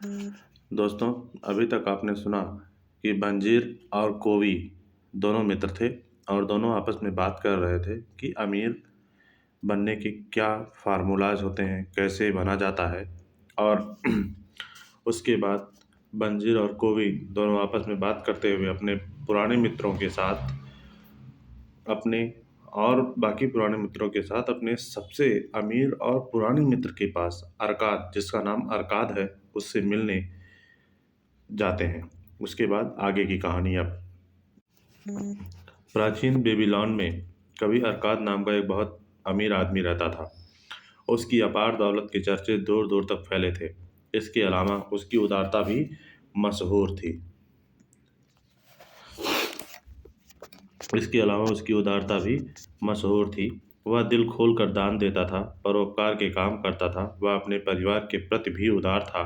दोस्तों, अभी तक आपने सुना कि बंजीर और कोवी दोनों मित्र थे और दोनों आपस में बात कर रहे थे कि अमीर बनने के क्या फार्मूलाज होते हैं, कैसे बना जाता है। और उसके बाद बंजीर और कोवी दोनों आपस में बात करते हुए अपने पुराने मित्रों के साथ अपने और बाकी पुराने मित्रों के साथ अपने सबसे अमीर और पुराने मित्र के पास अरकाद, जिसका नाम अरकाद है, उससे मिलने जाते हैं। उसके बाद आगे की कहानी अब। प्राचीन बेबीलोन में कवि अरकाद नाम का एक बहुत अमीर आदमी रहता था। उसकी अपार दौलत के चर्चे दूर दूर तक फैले थे। इसके अलावा उसकी उदारता भी मशहूर थी। इसके अलावा उसकी उदारता भी मशहूर थी। वह दिल खोल कर दान देता था, परोपकार के काम करता था। वह अपने परिवार के प्रति भी उदार था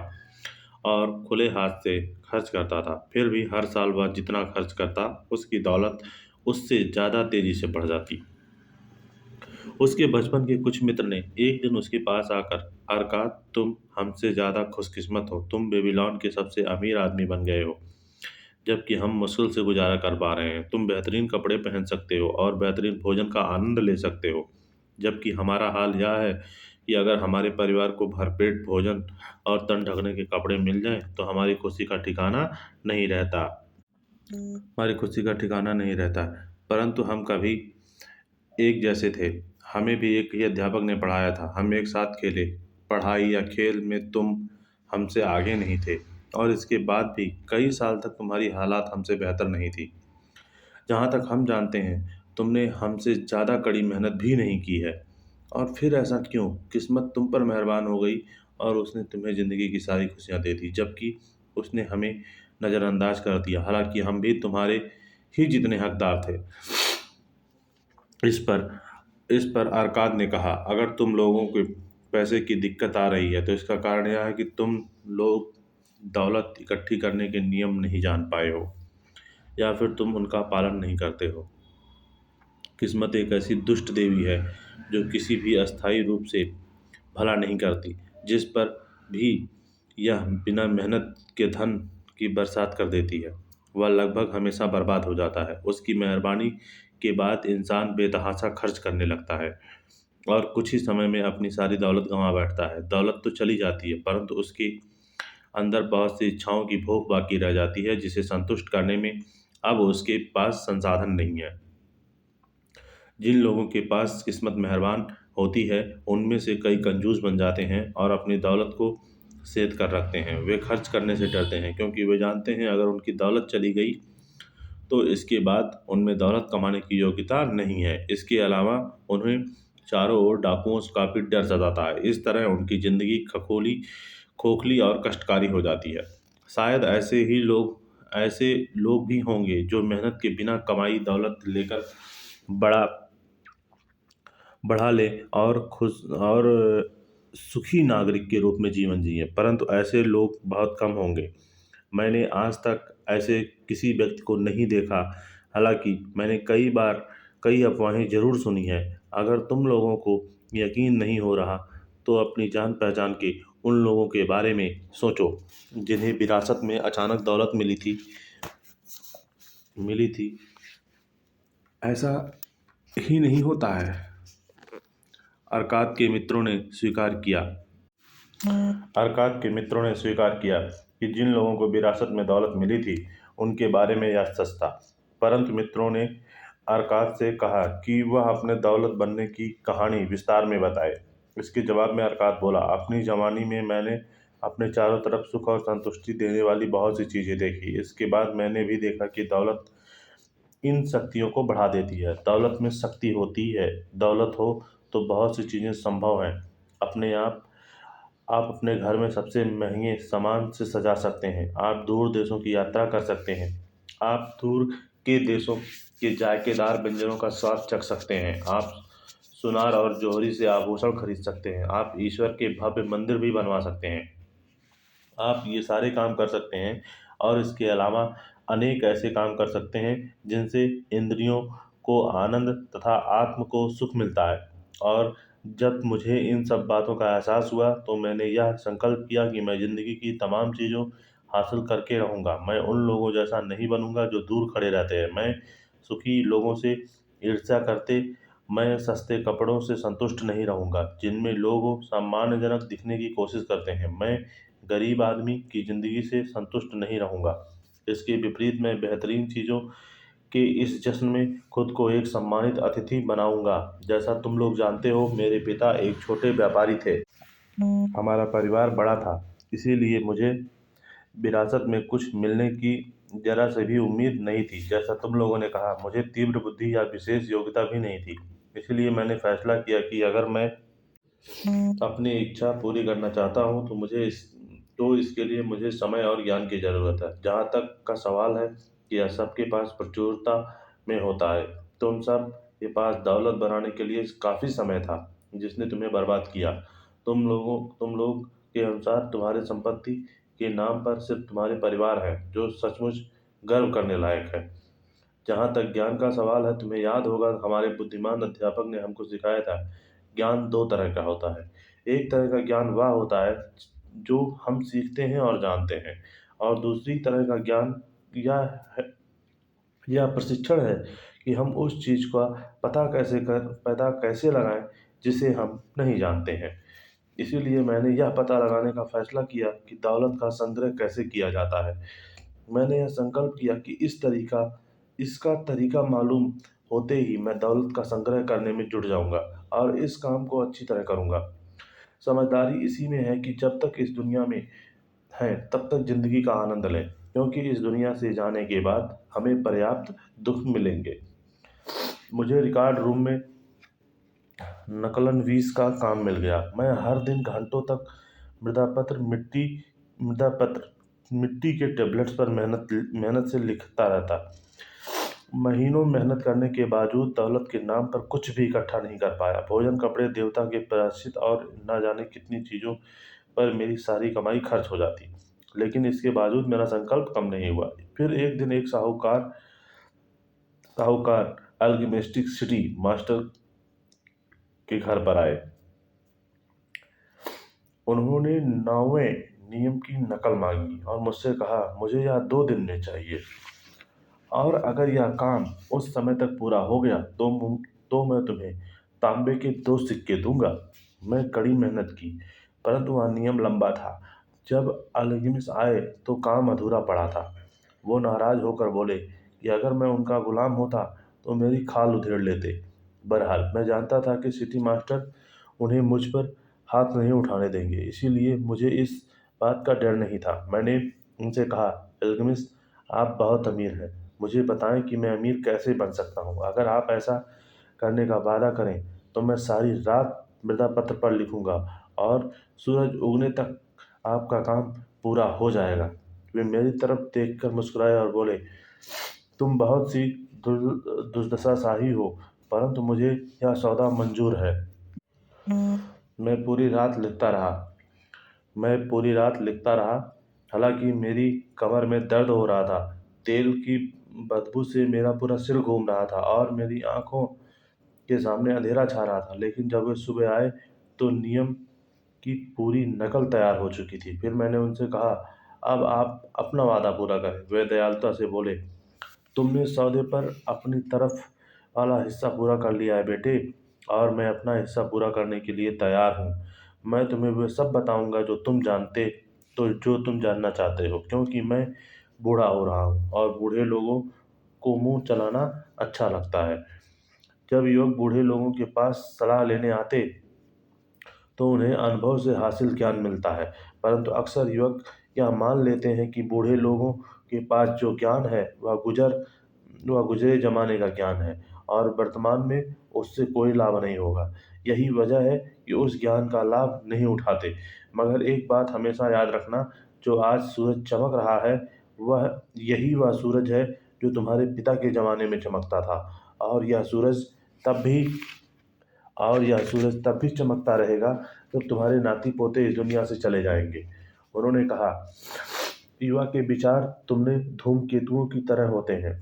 और खुले हाथ से खर्च करता था। फिर भी हर साल वह जितना खर्च करता, उसकी दौलत उससे ज़्यादा तेजी से बढ़ जाती। उसके बचपन के कुछ मित्र ने एक दिन उसके पास आकर, अरकाद, तुम हमसे ज़्यादा खुशकिस्मत हो। तुम बेबीलोन के सबसे अमीर आदमी बन गए हो, जबकि हम मुश्किल से गुजारा कर पा रहे हैं। तुम बेहतरीन कपड़े पहन सकते हो और बेहतरीन भोजन का आनंद ले सकते हो, जबकि हमारा हाल यह है कि अगर हमारे परिवार को भरपेट भोजन और तन ढकने के कपड़े मिल जाएं, तो हमारी खुशी का ठिकाना नहीं रहता। हमारी खुशी का ठिकाना नहीं रहता। परंतु हम कभी एक जैसे थे। हमें भी एक ही अध्यापक ने पढ़ाया था। हम एक साथ खेले। पढ़ाई या खेल में तुम हमसे आगे नहीं थे, और इसके बाद भी कई साल तक तुम्हारी हालात हमसे बेहतर नहीं थी। जहाँ तक हम जानते हैं, तुमने हमसे ज़्यादा कड़ी मेहनत भी नहीं की है। और फिर ऐसा क्यों? किस्मत तुम पर मेहरबान हो गई और उसने तुम्हें ज़िंदगी की सारी खुशियाँ दे दी, जबकि उसने हमें नज़रअंदाज कर दिया। हालांकि हम भी तुम्हारे ही जितने हकदार थे। इस पर इस पर अरकाद ने कहा, अगर तुम लोगों को पैसे की दिक्कत आ रही है, तो इसका कारण यह है कि तुम लोग दौलत इकट्ठी करने के नियम नहीं जान पाए हो, या फिर तुम उनका पालन नहीं करते हो। किस्मत एक ऐसी दुष्ट देवी है जो किसी भी अस्थायी रूप से भला नहीं करती। जिस पर भी यह बिना मेहनत के धन की बरसात कर देती है, वह लगभग हमेशा बर्बाद हो जाता है। उसकी मेहरबानी के बाद इंसान बेतहाशा खर्च करने लगता है और कुछ ही समय में अपनी सारी दौलत गंवा बैठता है। दौलत तो चली जाती है, परंतु उसके अंदर बहुत सी इच्छाओं की भूख बाकी रह जाती है, जिसे संतुष्ट करने में अब उसके पास संसाधन नहीं है। जिन लोगों के पास किस्मत मेहरबान होती है, उनमें से कई कंजूस बन जाते हैं और अपनी दौलत को सेध कर रखते हैं। वे खर्च करने से डरते हैं, क्योंकि वे जानते हैं अगर उनकी दौलत चली गई तो इसके बाद उनमें दौलत कमाने की योग्यता नहीं है। इसके अलावा उन्हें चारों ओर डाकुओं का भी डर सताता है। इस तरह उनकी ज़िंदगी खोखली और कष्टकारी हो जाती है। शायद ऐसे लोग भी होंगे जो मेहनत के बिना कमाई दौलत लेकर बड़ा बढ़ा ले और खुश और सुखी नागरिक के रूप में जीवन जिए, परंतु ऐसे लोग बहुत कम होंगे। मैंने आज तक ऐसे किसी व्यक्ति को नहीं देखा। हालांकि मैंने कई बार कई अफवाहें जरूर सुनी हैं। अगर तुम लोगों को यकीन नहीं हो रहा, तो अपनी जान पहचान के उन लोगों के बारे में सोचो जिन्हें विरासत में अचानक दौलत मिली थी। ऐसा ही नहीं होता है। अरकाद के मित्रों ने स्वीकार किया अरकाद के मित्रों ने स्वीकार किया कि जिन लोगों को विरासत में दौलत मिली थी, उनके बारे में यह सच था। परंतु मित्रों ने अरकाद से कहा कि वह अपने दौलत बनने की कहानी विस्तार में बताए। इसके जवाब में अरकाद बोला, अपनी जवानी में मैंने अपने चारों तरफ सुख और संतुष्टि देने वाली बहुत सी चीज़ें देखी। इसके बाद मैंने भी देखा कि दौलत इन शक्तियों को बढ़ा देती है। दौलत में शक्ति होती है। दौलत हो तो बहुत सी चीज़ें संभव हैं। अपने आप अपने घर में सबसे महंगे सामान से सजा सकते हैं। आप दूर देशों की यात्रा कर सकते हैं। आप दूर के देशों के जायकेदार व्यंजनों का स्वाद चख सकते हैं। आप सुनार और जौहरी से आभूषण खरीद सकते हैं। आप ईश्वर के भव्य मंदिर भी बनवा सकते हैं। आप ये सारे काम कर सकते हैं, और इसके अलावा अनेक ऐसे काम कर सकते हैं जिनसे इंद्रियों को आनंद तथा आत्म को सुख मिलता है। और जब मुझे इन सब बातों का एहसास हुआ तो मैंने यह संकल्प किया कि मैं ज़िंदगी की तमाम चीज़ों हासिल करके रहूँगा। मैं उन लोगों जैसा नहीं बनूँगा जो दूर खड़े रहते हैं। मैं सुखी लोगों से ईर्ष्या करते, मैं सस्ते कपड़ों से संतुष्ट नहीं रहूँगा जिनमें लोग सम्मानजनक दिखने की कोशिश करते हैं। मैं गरीब आदमी की ज़िंदगी से संतुष्ट नहीं रहूँगा। इसके विपरीत मैं बेहतरीन चीज़ों के इस जश्न में खुद को एक सम्मानित अतिथि बनाऊंगा। जैसा तुम लोग जानते हो, मेरे पिता एक छोटे व्यापारी थे। हमारा परिवार बड़ा था, इसीलिए मुझे विरासत में कुछ मिलने की जरा से भी उम्मीद नहीं थी। जैसा तुम लोगों ने कहा, मुझे तीव्र बुद्धि या विशेष योग्यता भी नहीं थी। इसलिए मैंने फैसला किया कि अगर मैं अपनी इच्छा पूरी करना चाहता हूँ तो इसके लिए मुझे समय और ज्ञान की ज़रूरत है। जहाँ तक का सवाल है कि यह सबके पास प्रचुरता में होता है, तुम सब के पास दौलत बनाने के लिए काफ़ी समय था जिसने तुम्हें बर्बाद किया। तुम लोग के अनुसार तुम्हारे संपत्ति के नाम पर सिर्फ तुम्हारे परिवार है जो सचमुच गर्व करने लायक है। जहाँ तक ज्ञान का सवाल है, तुम्हें याद होगा हमारे बुद्धिमान अध्यापक ने हमको सिखाया था, ज्ञान दो तरह का होता है। एक तरह का ज्ञान वह होता है जो हम सीखते हैं और जानते हैं, और दूसरी तरह का ज्ञान यह है यह प्रशिक्षण है कि हम उस चीज़ का पता कैसे लगाएं जिसे हम नहीं जानते हैं। इसीलिए मैंने यह पता लगाने का फैसला किया कि दौलत का संग्रह कैसे किया जाता है। मैंने यह संकल्प किया कि इसका तरीका मालूम होते ही मैं दौलत का संग्रह करने में जुट जाऊंगा और इस काम को अच्छी तरह करूंगा। समझदारी इसी में है कि जब तक इस दुनिया में हैं तब तक जिंदगी का आनंद लें, क्योंकि इस दुनिया से जाने के बाद हमें पर्याप्त दुख मिलेंगे। मुझे रिकॉर्ड रूम में नकलन-वीस का काम मिल गया। मैं हर दिन घंटों तक मृदापत्र मिट्टी मृदापत्र मिट्टी के टेबलेट्स पर मेहनत से लिखता रहता। महीनों मेहनत करने के बावजूद दौलत के नाम पर कुछ भी इकट्ठा नहीं कर पाया। भोजन, कपड़े, देवता के प्रायश्चित और न जाने कितनी चीज़ों पर मेरी सारी कमाई खर्च हो जाती। लेकिन इसके बावजूद मेरा संकल्प कम नहीं हुआ। फिर एक दिन एक साहूकार अल्केमिस्टिक सिटी मास्टर के घर पर आए। उन्होंने 9वें नियम की नकल मांगी और मुझसे कहा, मुझे यह 2 दिन में चाहिए, और अगर यह काम उस समय तक पूरा हो गया तो मैं तुम्हें तांबे के 2 सिक्के दूंगा। मैं कड़ी मेहनत की, परंतु वह नियम लंबा था। जब अल्केमिस्ट आए तो काम अधूरा पड़ा था। वो नाराज होकर बोले कि अगर मैं उनका गुलाम होता तो मेरी खाल उधेड़ लेते। बहरहाल मैं जानता था कि सिटी मास्टर उन्हें मुझ पर हाथ नहीं उठाने देंगे, इसीलिए मुझे इस बात का डर नहीं था। मैंने उनसे कहा, अल्केमिस्ट, आप बहुत अमीर हैं, मुझे बताएं कि मैं अमीर कैसे बन सकता हूँ। अगर आप ऐसा करने का वादा करें तो मैं सारी रात मृदापत्र पर लिखूंगा और सूरज उगने तक आपका काम पूरा हो जाएगा। वे मेरी तरफ देखकर मुस्कुराए और बोले, तुम बहुत सी दुर्दशाशाही हो, परंतु मुझे यह सौदा मंजूर है। मैं पूरी रात लिखता रहा मैं पूरी रात लिखता रहा, हालांकि मेरी कमर में दर्द हो रहा था। तेल की बदबू से मेरा पूरा सिर घूम रहा था और मेरी आंखों के सामने अंधेरा छा रहा था। लेकिन जब वे सुबह आए तो नियम की पूरी नकल तैयार हो चुकी थी। फिर मैंने उनसे कहा, अब आप अपना वादा पूरा करें। वे दयालुता से बोले, तुमने सौदे पर अपनी तरफ वाला हिस्सा पूरा कर लिया है बेटे, और मैं अपना हिस्सा पूरा करने के लिए तैयार हूँ। मैं तुम्हें वह सब बताऊंगा जो तुम जानना चाहते हो, क्योंकि मैं बूढ़ा हो रहा हूँ और बूढ़े लोगों को मुंह चलाना अच्छा लगता है। जब युवक बूढ़े लोगों के पास सलाह लेने आते तो उन्हें अनुभव से हासिल ज्ञान मिलता है, परंतु अक्सर युवक यह मान लेते हैं कि बूढ़े लोगों के पास जो ज्ञान है वह गुजरे जमाने का ज्ञान है और वर्तमान में उससे कोई लाभ नहीं होगा। यही वजह है कि उस ज्ञान का लाभ नहीं उठाते। मगर एक बात हमेशा याद रखना, जो आज सूरज चमक रहा है वह सूरज है जो तुम्हारे पिता के जमाने में चमकता था, और यह सूरज तब भी चमकता रहेगा जब तुम्हारे नाती पोते इस दुनिया से चले जाएंगे। उन्होंने कहा, युवा के विचार तुमने धूमकेतुओं की तरह होते हैं।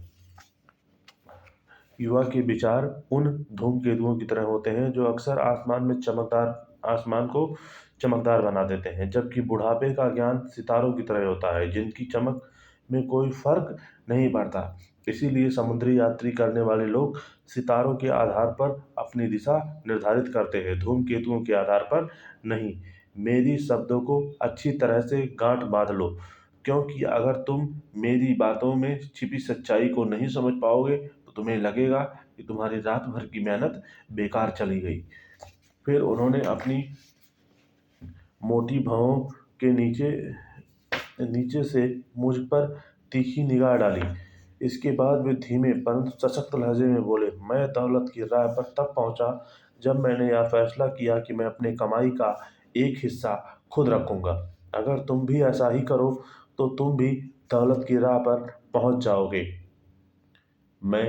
युवा के विचार उन धूमकेतुओं की तरह होते हैं जो अक्सर आसमान को चमकदार बना देते हैं, जबकि बुढ़ापे का ज्ञान सितारों की तरह होता है जिनकी चमक में कोई फर्क नहीं पड़ता। इसीलिए समुद्री यात्रा करने वाले लोग सितारों के आधार पर अपनी दिशा निर्धारित करते हैं, धूमकेतुओं के आधार पर नहीं। मेरी शब्दों को अच्छी तरह से गांठ बांध लो, क्योंकि अगर तुम मेरी बातों में छिपी सच्चाई को नहीं समझ पाओगे तो तुम्हें लगेगा कि तुम्हारी रात भर की मेहनत बेकार चली गई। फिर उन्होंने अपनी मोटी भौं के नीचे नीचे से मुझ पर तीखी निगाह डाली। इसके बाद वे धीमे परंतु सशक्त लहजे में बोले, मैं दौलत की राह पर तब पहुंचा जब मैंने यह फैसला किया कि मैं अपने कमाई का एक हिस्सा खुद रखूंगा। अगर तुम भी ऐसा ही करो तो तुम भी दौलत की राह पर पहुंच जाओगे। मैं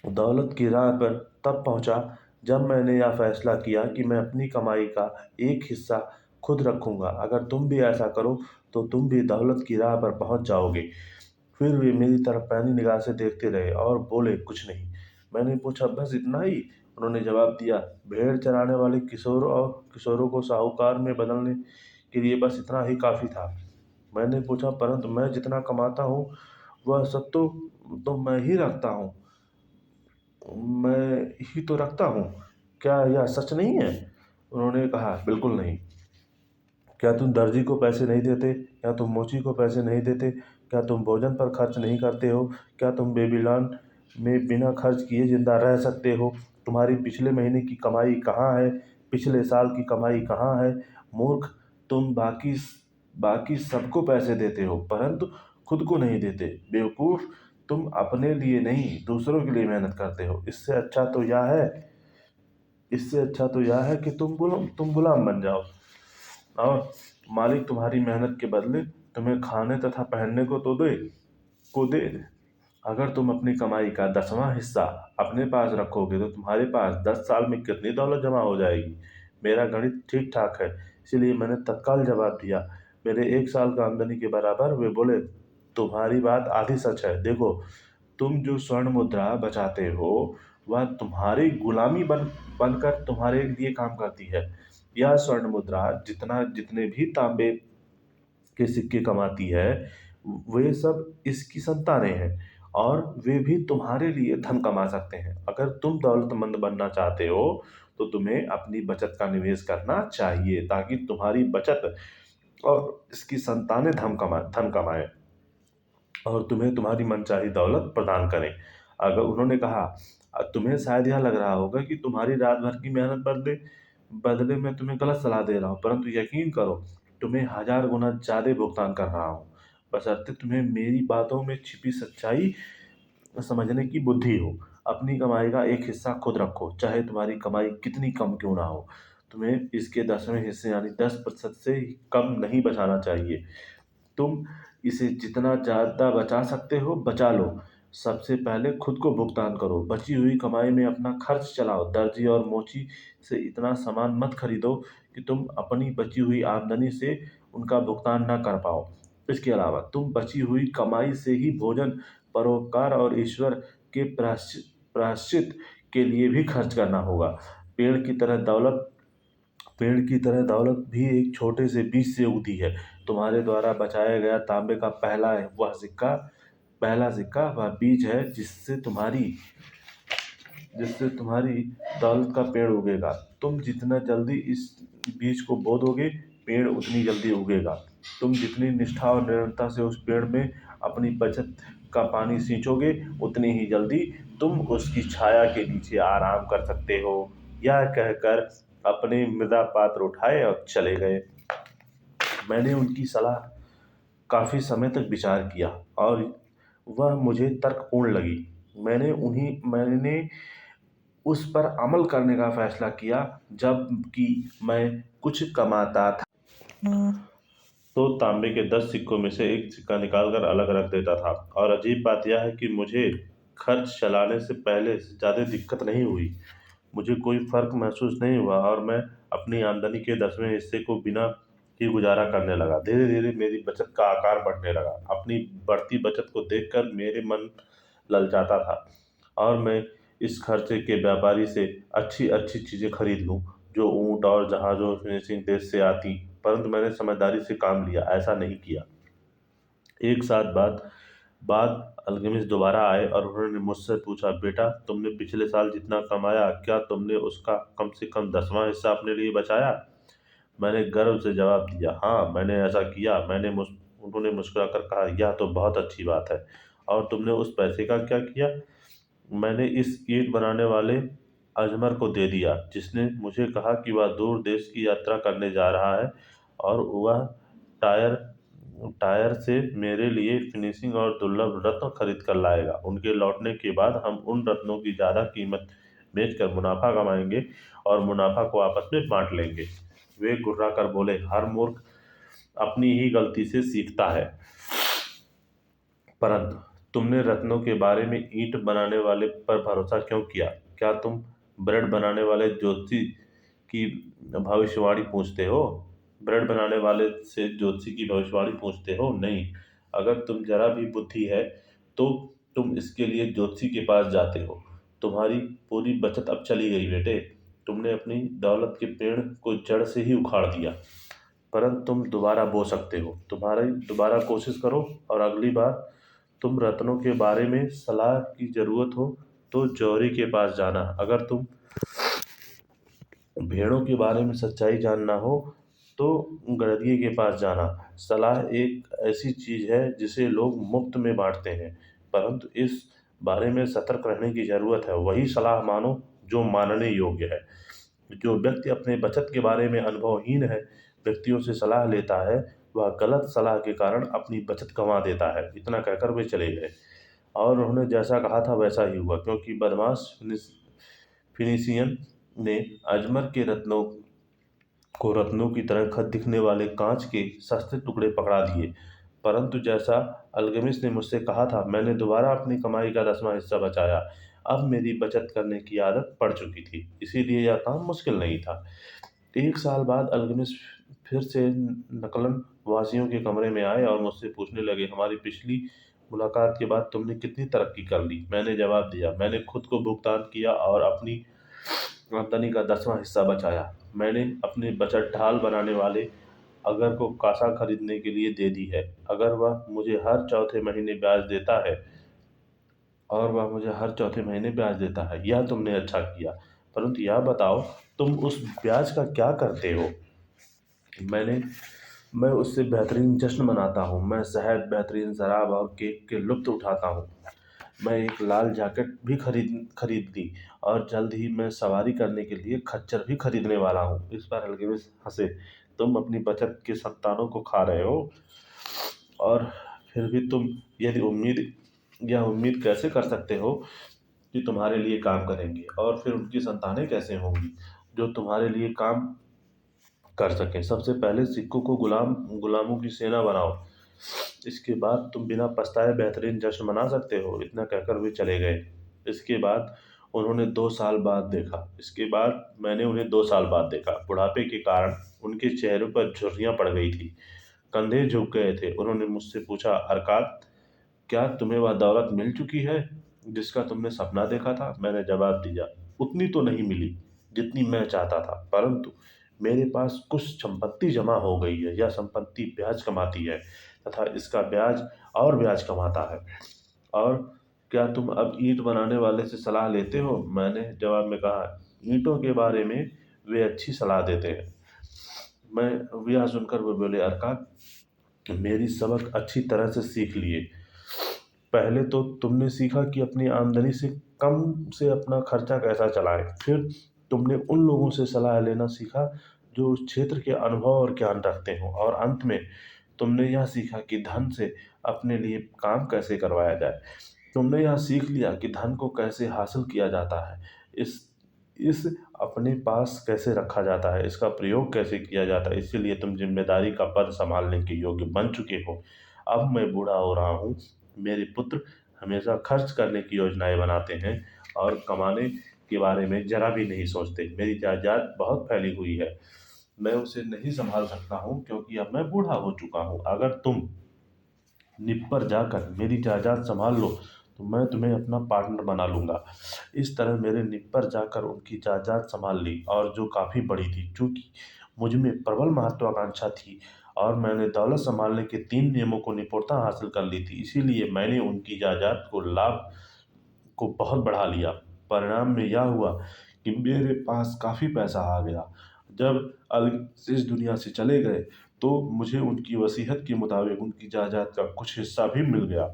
दौलत की राह पर तब पहुंचा जब मैंने यह फैसला किया कि मैं अपनी कमाई का एक हिस्सा खुद रखूंगा। अगर तुम भी ऐसा करो तो तुम भी दौलत की राह पर पहुंच जाओगे। फिर वे मेरी तरफ पैनी निगाह से देखते रहे और बोले, कुछ नहीं। मैंने पूछा, बस इतना ही? उन्होंने जवाब दिया, भेड़ चराने वाले किशोरों को साहूकार में बदलने के लिए बस इतना ही काफी था। मैंने पूछा, परंतु मैं जितना कमाता हूँ वह सब तो मैं ही रखता हूँ। मैं ही तो रखता हूँ। क्या यह सच नहीं है? उन्होंने कहा, बिल्कुल नहीं। क्या तुम दर्जी को पैसे नहीं देते? क्या तुम मोची को पैसे नहीं देते? क्या तुम भोजन पर खर्च नहीं करते हो? क्या तुम बेबीलोन में बिना खर्च किए जिंदा रह सकते हो? तुम्हारी पिछले महीने की कमाई कहाँ है? पिछले साल की कमाई कहाँ है? मूर्ख, तुम बाकी सबको पैसे देते हो परंतु खुद को नहीं देते। बेवकूफ, तुम अपने लिए नहीं दूसरों के लिए मेहनत करते हो। इससे अच्छा तो यह है कि तुम गुलाम बन जाओ और मालिक तुम्हारी मेहनत के बदले तुम्हें खाने तथा पहनने को दे। अगर तुम अपनी कमाई का 10वां हिस्सा अपने पास रखोगे तो तुम्हारे पास 10 साल में कितनी दौलत जमा हो जाएगी? मेरा गणित ठीक ठाक है, इसलिए मैंने तत्काल जवाब दिया, मेरे 1 साल का आमदनी के बराबर। वे बोले, तुम्हारी बात आधी सच है। देखो, तुम जो स्वर्ण मुद्रा बचाते हो वह तुम्हारी गुलामी बनकर तुम्हारे लिए काम करती है। यह स्वर्ण मुद्रा जितने भी तांबे के सिक्के कमाती है वे सब इसकी संतानें हैं और वे भी तुम्हारे लिए धन कमा सकते हैं। अगर तुम दौलतमंद बनना चाहते हो तो तुम्हें अपनी बचत का निवेश करना चाहिए ताकि तुम्हारी बचत और इसकी संतानें धन कमाएं और तुम्हें तुम्हारी मनचाही दौलत प्रदान करें। अगर उन्होंने कहा, तुम्हें शायद यह लग रहा होगा कि तुम्हारी रात भर की मेहनत बदले बदले में तुम्हें गलत सलाह दे रहा हूँ, परंतु यकीन करो, तुम्हें 1000 गुना ज्यादा भुगतान कर रहा हूँ, बशर्ते तुम्हें मेरी बातों में छिपी सच्चाई समझने की बुद्धि हो। अपनी कमाई का एक हिस्सा खुद रखो, चाहे तुम्हारी कमाई कितनी कम क्यों ना हो। तुम्हें इसके 10वें हिस्से यानी 10% से कम नहीं बचाना चाहिए। तुम इसे जितना ज़्यादा बचा सकते हो बचा लो। सबसे पहले खुद को भुगतान करो, बची हुई कमाई में अपना खर्च चलाओ। दर्जी और मोची से इतना सामान मत खरीदो कि तुम अपनी बची हुई आमदनी से उनका भुगतान न कर पाओ। इसके अलावा तुम बची हुई कमाई से ही भोजन, परोपकार और ईश्वर के प्रायश्चित के लिए भी खर्च करना होगा। पेड़ की तरह दौलत पेड़ की तरह दौलत भी एक छोटे से बीज से उगती है। तुम्हारे द्वारा बचाया गया तांबे का पहला सिक्का वह बीज है जिससे तुम्हारी दौलत का पेड़ उगेगा। तुम जितना जल्दी इस बीज को बो दोगे, पेड़ उतनी जल्दी उगेगा। तुम जितनी निष्ठा और निरंतरता से उस पेड़ में अपनी बचत का पानी सींचोगे, उतनी ही जल्दी तुम उसकी छाया के नीचे आराम कर सकते हो। यह कहकर अपने मृदा पात्र उठाए और चले गए। मैंने उनकी सलाह काफी समय तक विचार किया और वह मुझे तर्कपूर्ण लगी। मैंने उस पर अमल करने का फैसला किया। जबकि मैं कुछ कमाता था तो तांबे के 10 सिक्कों में से एक सिक्का निकालकर अलग रख देता था। और अजीब बात यह है कि मुझे खर्च चलाने से पहले से ज्यादा दिक्कत नहीं हुई। मुझे कोई फर्क महसूस नहीं हुआ और मैं अपनी आमदनी के 10वें हिस्से को बिना ही गुजारा करने लगा। धीरे धीरे मेरी बचत का आकार बढ़ने लगा। अपनी बढ़ती बचत को देखकर ललचाता था। और मैं इस खर्चे के व्यापारी से अच्छी अच्छी चीज़ें खरीद लूं, जो ऊंट और जहाज़ों फिनिशिंग देश से आती। परंतु मैंने समझदारी से काम लिया, ऐसा नहीं किया। एक साल बाद अल्केमिस्ट दोबारा आए और उन्होंने मुझसे पूछा, बेटा, तुमने पिछले साल जितना कमाया, क्या तुमने उसका कम से कम 10वां हिस्सा अपने लिए बचाया? मैंने गर्व से जवाब दिया, हाँ, मैंने ऐसा किया। उन्होंने मुस्कुराकर कहा, यह तो बहुत अच्छी बात है। और तुमने उस पैसे का क्या किया? मैंने इस ईंट बनाने वाले अजमर को दे दिया, जिसने मुझे कहा कि वह दूर देश की यात्रा करने जा रहा है और वह टायर टायर से मेरे लिए फिनिशिंग और दुर्लभ रत्न खरीद कर लाएगा। उनके लौटने के बाद हम उन रत्नों की ज़्यादा कीमत बेचकर मुनाफा कमाएंगे और मुनाफा को आपस में बांट लेंगे। वे गुर्रा कर बोले, हर मूर्ख अपनी ही गलती से सीखता है। परंतु तुमने रत्नों के बारे में ईंट बनाने वाले पर भरोसा क्यों किया? क्या तुम ब्रेड बनाने वाले ज्योतिषी की भविष्यवाणी पूछते हो? ब्रेड बनाने वाले से ज्योतिषी की भविष्यवाणी पूछते हो? नहीं। अगर तुम जरा भी बुद्धि है तो तुम इसके लिए ज्योतिषी के पास जाते हो। तुम्हारी पूरी बचत अब चली गई बेटे। तुमने अपनी दौलत के पेड़ को जड़ से ही उखाड़ दिया। परंतु तुम दोबारा बो सकते हो। तुम्हारी दोबारा कोशिश करो, और अगली बार तुम रत्नों के बारे में सलाह की जरूरत हो तो जौहरी के पास जाना। अगर तुम भेड़ों के बारे में सच्चाई जानना हो तो गड़रिए के पास जाना। सलाह एक ऐसी चीज है जिसे लोग मुफ्त में बांटते हैं, परंतु इस बारे में सतर्क रहने की जरूरत है। वही सलाह मानो जो मानने योग्य है। जो व्यक्ति अपने बचत के बारे में अनुभवहीन है व्यक्तियों से सलाह लेता है, वह गलत सलाह के कारण अपनी बचत गंवा देता है। इतना कहकर वे चले गए, और उन्होंने जैसा कहा था वैसा ही हुआ, क्योंकि बदमाश फिनिशियन ने अजमर के रत्नों को रत्नों की तरह खद दिखने वाले कांच के सस्ते टुकड़े पकड़ा दिए। परंतु जैसा अल्केमिस्ट ने मुझसे कहा था, मैंने दोबारा अपनी कमाई का 10वां हिस्सा बचाया। अब मेरी बचत करने की आदत पड़ चुकी थी, इसीलिए यह काम मुश्किल नहीं था। एक साल बाद अल्केमिस्ट फिर से नकलन वासियों के कमरे में आए और मुझसे पूछने लगे, हमारी पिछली मुलाकात के बाद तुमने कितनी तरक्की कर ली? मैंने जवाब दिया, मैंने खुद को भुगतान किया और अपनी आमदनी का 10वां हिस्सा बचाया। मैंने अपनी बचत ढाल बनाने वाले अगर को कासा खरीदने के लिए दे दी है। अगर वह मुझे हर चौथे महीने ब्याज देता है यह तुमने अच्छा किया। परंतु यह बताओ, तुम उस ब्याज का क्या करते हो? मैंने मैं उससे बेहतरीन जश्न मनाता हूँ। मैं शहद, बेहतरीन शराब और केक के लुत्फ़ उठाता हूँ। मैं एक लाल जैकेट भी खरीद ली, और जल्द ही मैं सवारी करने के लिए खच्चर भी खरीदने वाला हूँ। इस पर अल्केमिस्ट हंसे। तुम अपनी बचत के संतानों को खा रहे हो, और फिर भी तुम यदि उम्मीद कैसे कर सकते हो कि तुम्हारे लिए काम करेंगे, और फिर उनकी संतानें कैसे होंगी जो तुम्हारे लिए काम कर सकें? सबसे पहले सिक्कों को गुलामों की सेना बनाओ, इसके बाद तुम बिना पछताए बेहतरीन जश्न मना सकते हो। इतना कहकर वे चले गए। इसके बाद उन्होंने 2 साल बाद देखा इसके बाद मैंने उन्हें 2 साल बाद देखा। बुढ़ापे के कारण उनके चेहरों पर झुर्रियां पड़ गई थी, कंधे झुक गए थे। उन्होंने मुझसे पूछा, अरकात, क्या तुम्हें वह दौलत मिल चुकी है जिसका तुमने सपना देखा था? मैंने जवाब दिया, उतनी तो नहीं मिली जितनी मैं चाहता था, परंतु मेरे पास कुछ संपत्ति जमा हो गई है। यह संपत्ति ब्याज कमाती है तथा इसका ब्याज और ब्याज कमाता है। और क्या तुम अब ईंट बनाने वाले से सलाह लेते हो? मैंने जवाब में कहा, ईंटों के बारे में वे अच्छी सलाह देते हैं। मैं यह सुनकर वे बोले, अरकात, मेरी सबक अच्छी तरह से सीख लिए। पहले तो तुमने सीखा कि अपनी आमदनी से कम से अपना खर्चा कैसा चलाएं। फिर तुमने उन लोगों से सलाह लेना सीखा जो उस क्षेत्र के अनुभव और ज्ञान रखते हो, और अंत में तुमने यह सीखा कि धन से अपने लिए काम कैसे करवाया जाए। तुमने यह सीख लिया कि धन को कैसे हासिल किया जाता है, इस इस अपने पास कैसे रखा जाता है, इसका प्रयोग कैसे किया जाता है। इसीलिए तुम जिम्मेदारी का पद संभालने के योग्य बन चुके हो। अब मैं बूढ़ा हो रहा हूँ। मेरे पुत्र हमेशा खर्च करने की योजनाएं बनाते हैं और कमाने के बारे में जरा भी नहीं सोचते। मेरी जायदाद बहुत फैली हुई है, मैं उसे नहीं संभाल सकता हूँ क्योंकि अब मैं बूढ़ा हो चुका हूँ। अगर तुम निप पर जाकर मेरी जायदाद संभाल लो तो मैं तुम्हें अपना पार्टनर बना लूँगा। इस तरह मेरे निपर जाकर उनकी जायदाद सँभाल ली और जो काफ़ी बड़ी थी। चूँकि मुझ में प्रबल महत्वाकांक्षा थी और मैंने दौलत सँभालने के 3 नियमों को निपुणता हासिल कर ली थी, इसीलिए मैंने उनकी जायदाद को लाभ को बहुत बढ़ा लिया। परिणाम में यह हुआ कि मेरे पास काफ़ी पैसा आ गया। जब इस दुनिया से चले गए, तो मुझे उनकी वसीयत के मुताबिक उनकी जायदाद का कुछ हिस्सा भी मिल गया।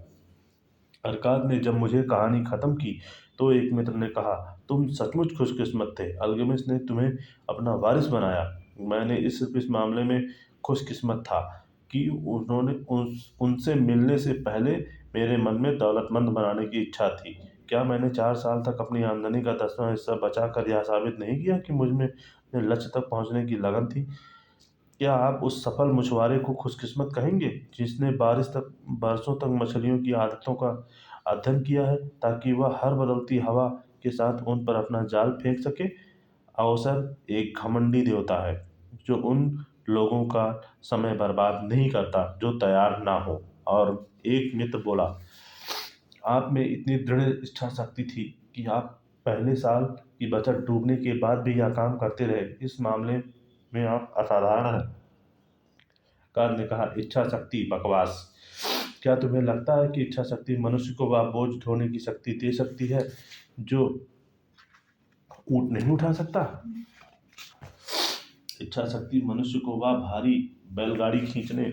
अरकाद ने जब मुझे कहानी ख़त्म की, तो एक मित्र ने कहा, तुम सचमुच खुशकिस्मत थे। अल्केमिस्ट ने तुम्हें अपना वारिस बनाया। मैंने इस मामले में खुशकिस्मत था कि उन्होंने उनसे मिलने से पहले मेरे मन में दौलतमंद बनाने की इच्छा थी। क्या मैंने 4 साल तक अपनी आमदनी का 10वां हिस्सा बचा कर यह साबित नहीं किया कि मुझ में अपने लक्ष्य तक पहुंचने की लगन थी? क्या आप उस सफल मछुआरे को खुशकिस्मत कहेंगे जिसने बरसों तक मछलियों की आदतों का अध्ययन किया है ताकि वह हर बदलती हवा के साथ उन पर अपना जाल फेंक सके? अवसर एक घमंडी देवता है जो उन लोगों का समय बर्बाद नहीं करता जो तैयार ना हो। और एक मित्र बोला, आप में इतनी दृढ़ इच्छा शक्ति थी कि आप पहले साल की बचत डूबने के बाद भी यह काम करते रहे। इस मामले में आप असाधारण हैं। कार ने कहा, इच्छा शक्ति बकवास। क्या तुम्हें लगता है कि इच्छा शक्ति मनुष्य को वह बोझ ढोने की शक्ति दे सकती है जो ऊंट नहीं उठा सकता? इच्छा शक्ति मनुष्य को वह भारी बैलगाड़ी खींचने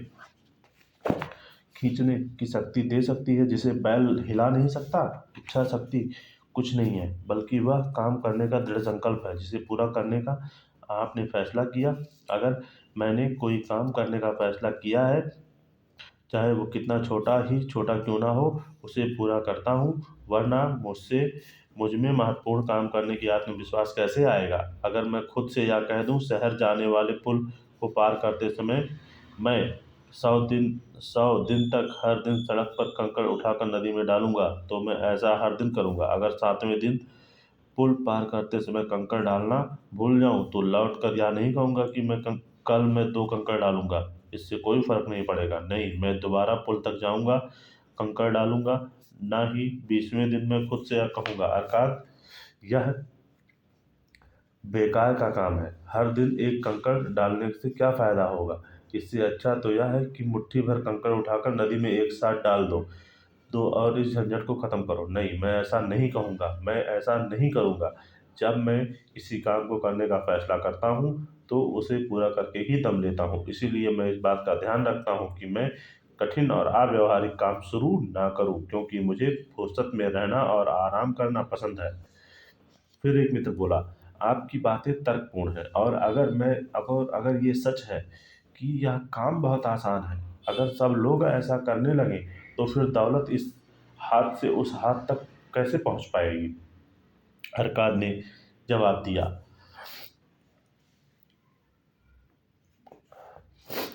खींचने की शक्ति दे सकती है जिसे बैल हिला नहीं सकता। इच्छा शक्ति कुछ नहीं है बल्कि वह काम करने का दृढ़ संकल्प है जिसे पूरा करने का आपने फैसला किया। अगर मैंने कोई काम करने का फैसला किया है, चाहे वो कितना छोटा क्यों ना हो, उसे पूरा करता हूँ। वरना मुझ में महत्वपूर्ण काम करने की आत्मविश्वास कैसे आएगा? अगर मैं खुद से यह कह दूँ, शहर जाने वाले पुल को पार करते समय मैं 100 दिन तक हर दिन सड़क पर कंकड़ उठाकर नदी में डालूंगा, तो मैं ऐसा हर दिन करूंगा। अगर 7वें दिन पुल पार करते समय कंकड़ डालना भूल जाऊं, तो लौट कर यह नहीं कहूंगा कि कल मैं 2 कंकड़ डालूंगा। इससे कोई फर्क नहीं पड़ेगा। नहीं, मैं दोबारा पुल तक जाऊंगा, कंकड़ डालूंगा। ना ही 20वें दिन मैं खुद से यह कहूंगा, अर्थात यह बेकार का काम है। हर दिन एक कंकड़ डालने से क्या फायदा होगा? इससे अच्छा तो यह है कि मुट्ठी भर कंकड़ उठाकर नदी में एक साथ डाल दो और इस झंझट को खत्म करो। नहीं, मैं ऐसा नहीं कहूँगा, मैं ऐसा नहीं करूँगा। जब मैं किसी काम को करने का फैसला करता हूँ, तो उसे पूरा करके ही दम लेता हूँ। इसीलिए मैं इस बात का ध्यान रखता हूँ कि मैं कठिन और अव्यावहारिक काम शुरू ना करूँ, क्योंकि मुझे फुर्सत में रहना और आराम करना पसंद है। फिर एक मित्र बोला, आपकी बातें तर्कपूर्ण हैं और अगर ये सच है कि यह काम बहुत आसान है, अगर सब लोग ऐसा करने लगें, तो फिर दौलत इस हाथ से उस हाथ तक कैसे पहुंच पाएगी? अरकाद ने जवाब दिया,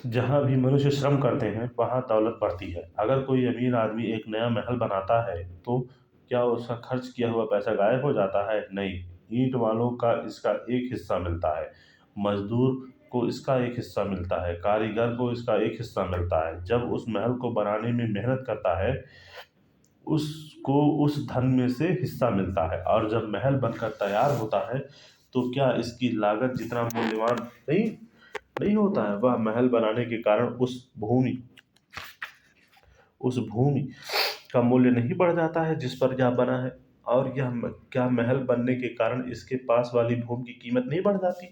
जहाँ भी मनुष्य श्रम करते हैं वहाँ दौलत बढ़ती है। अगर कोई अमीर आदमी एक नया महल बनाता है, तो क्या उसका खर्च किया हुआ पैसा गायब हो जाता है? नहीं, ईंट वालों का इसका एक हिस्सा मिलता है, मजदूर को इसका एक हिस्सा मिलता है, कारीगर को इसका एक हिस्सा मिलता है। जब उस महल को बनाने में मेहनत करता है, उसको उस धन में से हिस्सा मिलता है, और जब महल बनकर तैयार होता है, तो क्या इसकी लागत जितना मूल्यवान नहीं नहीं होता है? वह महल बनाने के कारण उस भूमि का मूल्य नहीं बढ़ जाता है जिस पर यह बना है? और क्या महल बनने के कारण इसके पास वाली भूमि की कीमत नहीं बढ़ जाती?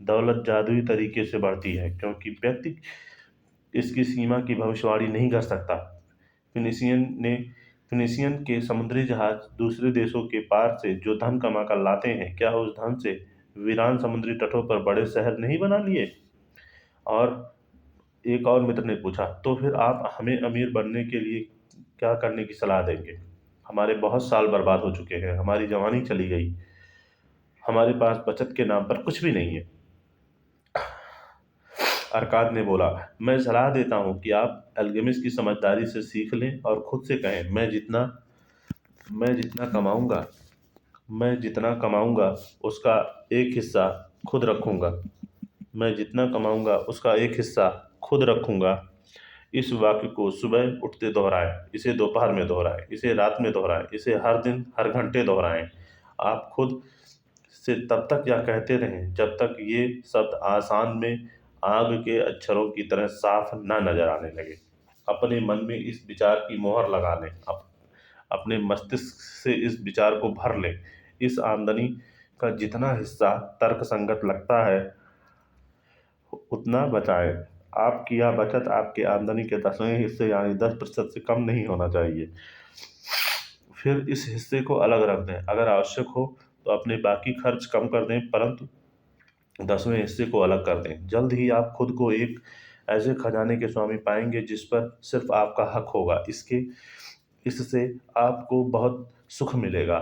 दौलत जादुई तरीके से बढ़ती है क्योंकि व्यक्ति इसकी सीमा की भविष्यवाणी नहीं कर सकता। फिनिशियन के समुद्री जहाज दूसरे देशों के पार से जो धन कमा कर लाते हैं, क्या उस धन से वीरान समुद्री तटों पर बड़े शहर नहीं बना लिए? और एक और मित्र ने पूछा, तो फिर आप हमें अमीर बनने के लिए क्या करने की सलाह देंगे? हमारे बहुत साल बर्बाद हो चुके हैं, हमारी जवानी चली गई, हमारे पास बचत के नाम पर कुछ भी नहीं है। अरकाद ने बोला, मैं सलाह देता हूँ कि आप अल्केमिस्ट की समझदारी से सीख लें और खुद से कहें, मैं जितना कमाऊंगा मैं जितना कमाऊंगा उसका एक हिस्सा खुद रखूंगा मैं जितना कमाऊंगा उसका एक हिस्सा खुद रखूंगा। इस वाक्य को सुबह उठते दोहराएं, इसे दोपहर में दोहराएं, इसे रात में दोहराएं, इसे हर दिन हर घंटे दोहराएं। आप खुद से तब तक यह कहते रहें जब तक ये शब्द आसान में आग के अक्षरों की तरह साफ ना नजर आने लगे। अपने मन में इस विचार की मोहर लगा लें। अपने मस्तिष्क से इस विचार को भर लें। इस आमदनी का जितना हिस्सा तर्कसंगत लगता है उतना बचाएं। आपकी यह बचत आपके आमदनी के 10वें हिस्से यानी 10% से कम नहीं होना चाहिए। फिर इस हिस्से को अलग रख दें। अगर आवश्यक हो तो अपने बाकी खर्च कम कर दें, परंतु 10वें हिस्से को अलग कर दें। जल्द ही आप खुद को एक ऐसे खजाने के स्वामी पाएंगे जिस पर सिर्फ आपका हक होगा। इससे आपको बहुत सुख मिलेगा।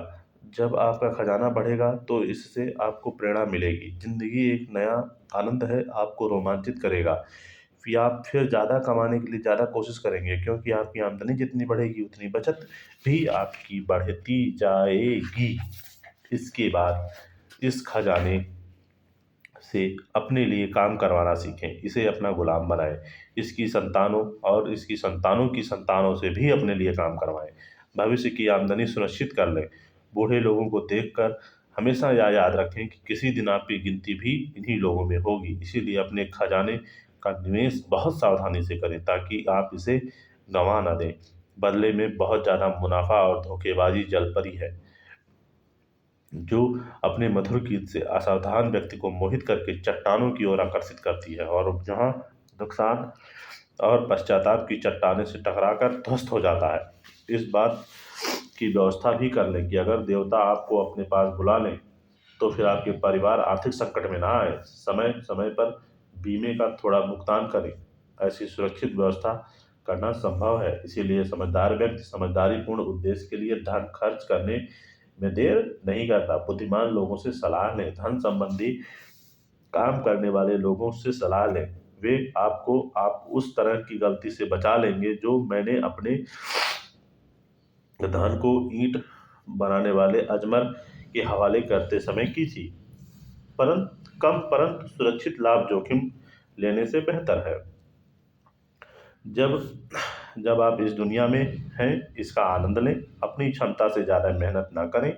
जब आपका खजाना बढ़ेगा तो इससे आपको प्रेरणा मिलेगी। जिंदगी एक नया आनंद है, आपको रोमांचित करेगा। फिर आप फिर ज़्यादा कमाने के लिए ज़्यादा कोशिश करेंगे, क्योंकि आपकी आमदनी जितनी बढ़ेगी उतनी बचत भी आपकी बढ़ती जाएगी। इसके बाद इस खजाने से अपने लिए काम करवाना सीखें, इसे अपना गुलाम बनाएं। इसकी संतानों और इसकी संतानों की संतानों से भी अपने लिए काम करवाएं। भविष्य की आमदनी सुनिश्चित कर लें। बूढ़े लोगों को देखकर हमेशा यह याद रखें कि किसी दिन आपकी गिनती भी इन्हीं लोगों में होगी। इसीलिए अपने खजाने का निवेश बहुत सावधानी से करें ताकि आप इसे गंवा न दें। बदले में बहुत ज़्यादा मुनाफा और धोखेबाजी जलपरी है, जो अपने मधुर गीत से असावधान व्यक्ति को मोहित करके चट्टानों की ओर आकर्षित करती है, और जहाँ नुकसान और पश्चाताप की चट्टाने से टकराकर ध्वस्त हो जाता है। इस बात की व्यवस्था भी कर लें कि अगर देवता आपको अपने पास बुला लें तो फिर आपके परिवार आर्थिक संकट में ना आए। समय समय पर बीमे का थोड़ा भुगतान करें। ऐसी सुरक्षित व्यवस्था करना संभव है। इसीलिए समझदार व्यक्ति समझदारीपूर्ण उद्देश्य के लिए धन खर्च करने में देर नहीं करता। बुद्धिमान लोगों से सलाह लें। धन संबंधी काम करने वाले लोगों से सलाह लें। वे आपको आप उस तरह की गलती से बचा लेंगे जो मैंने अपने धन को ईंट बनाने वाले अजमर के हवाले करते समय की थी। परंतु सुरक्षित लाभ जोखिम लेने से बेहतर है। जब जब आप इस दुनिया में हैं, इसका आनंद लें। अपनी क्षमता से ज़्यादा मेहनत ना करें।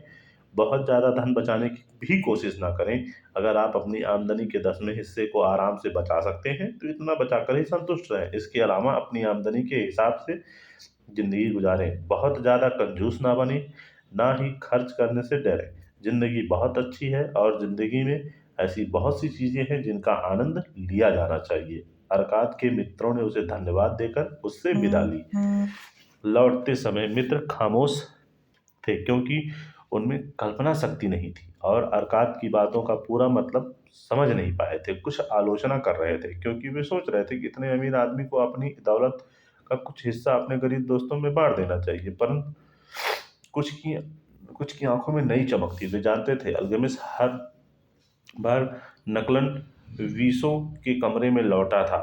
बहुत ज़्यादा धन बचाने की भी कोशिश ना करें। अगर आप अपनी आमदनी के 10वें हिस्से को आराम से बचा सकते हैं तो इतना बचाकर ही संतुष्ट रहें। इसके अलावा अपनी आमदनी के हिसाब से ज़िंदगी गुजारें। बहुत ज़्यादा कंजूस ना बनें, ना ही खर्च करने से डरें। ज़िंदगी बहुत अच्छी है और ज़िंदगी में ऐसी बहुत सी चीज़ें हैं जिनका आनंद लिया जाना चाहिए। अरकाद के मित्रों ने उसे धन्यवाद देकर उससे विदा ली। लौटते समय मित्र खामोश थे, क्योंकि उनमें कल्पना शक्ति नहीं थी और अरकाद की बातों का पूरा मतलब समझ नहीं पाए थे। कुछ आलोचना कर रहे थे, क्योंकि वे सोच रहे थे कि इतने अमीर आदमी को अपनी दौलत का कुछ हिस्सा अपने गरीब दोस्तों में बांट देना चाहिए। परंतु कुछ की आंखों में नई चमक थी। वे जानते थे अल्केमिस्ट हर बार नकलन वीसों के कमरे में लौटा था,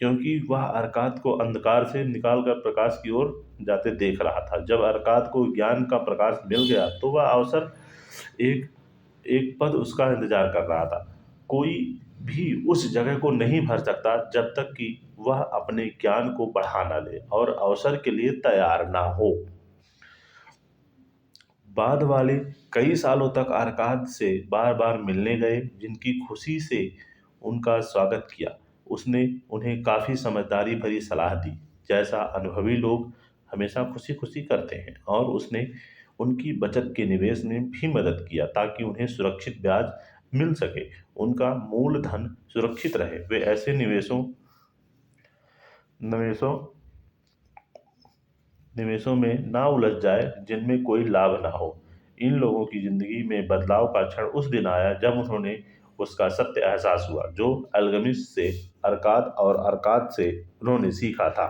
क्योंकि वह अरकाद को अंधकार से निकालकर प्रकाश की ओर जाते देख रहा था। जब अरकाद को ज्ञान का प्रकाश मिल गया तो वह अवसर एक एक पद उसका इंतजार कर रहा था। कोई भी उस जगह को नहीं भर सकता जब तक कि वह अपने ज्ञान को बढ़ा ना ले और अवसर के लिए तैयार ना हो। बाद वाले कई सालों तक अरकाद से बार बार मिलने गए, जिनकी खुशी से उनका स्वागत किया। उसने उन्हें काफ़ी समझदारी भरी सलाह दी, जैसा अनुभवी लोग हमेशा खुशी खुशी करते हैं, और उसने उनकी बचत के निवेश में भी मदद किया ताकि उन्हें सुरक्षित ब्याज मिल सके, उनका मूलधन सुरक्षित रहे। वे ऐसे निवेशों निवेशों में ना उलझ जाए जिनमें कोई लाभ ना हो। इन लोगों की जिंदगी में बदलाव का क्षण उस दिन आया जब उन्होंने उसका सत्य एहसास हुआ जो अल्केमिस्ट से अरकाद और अरकाद से उन्होंने सीखा था।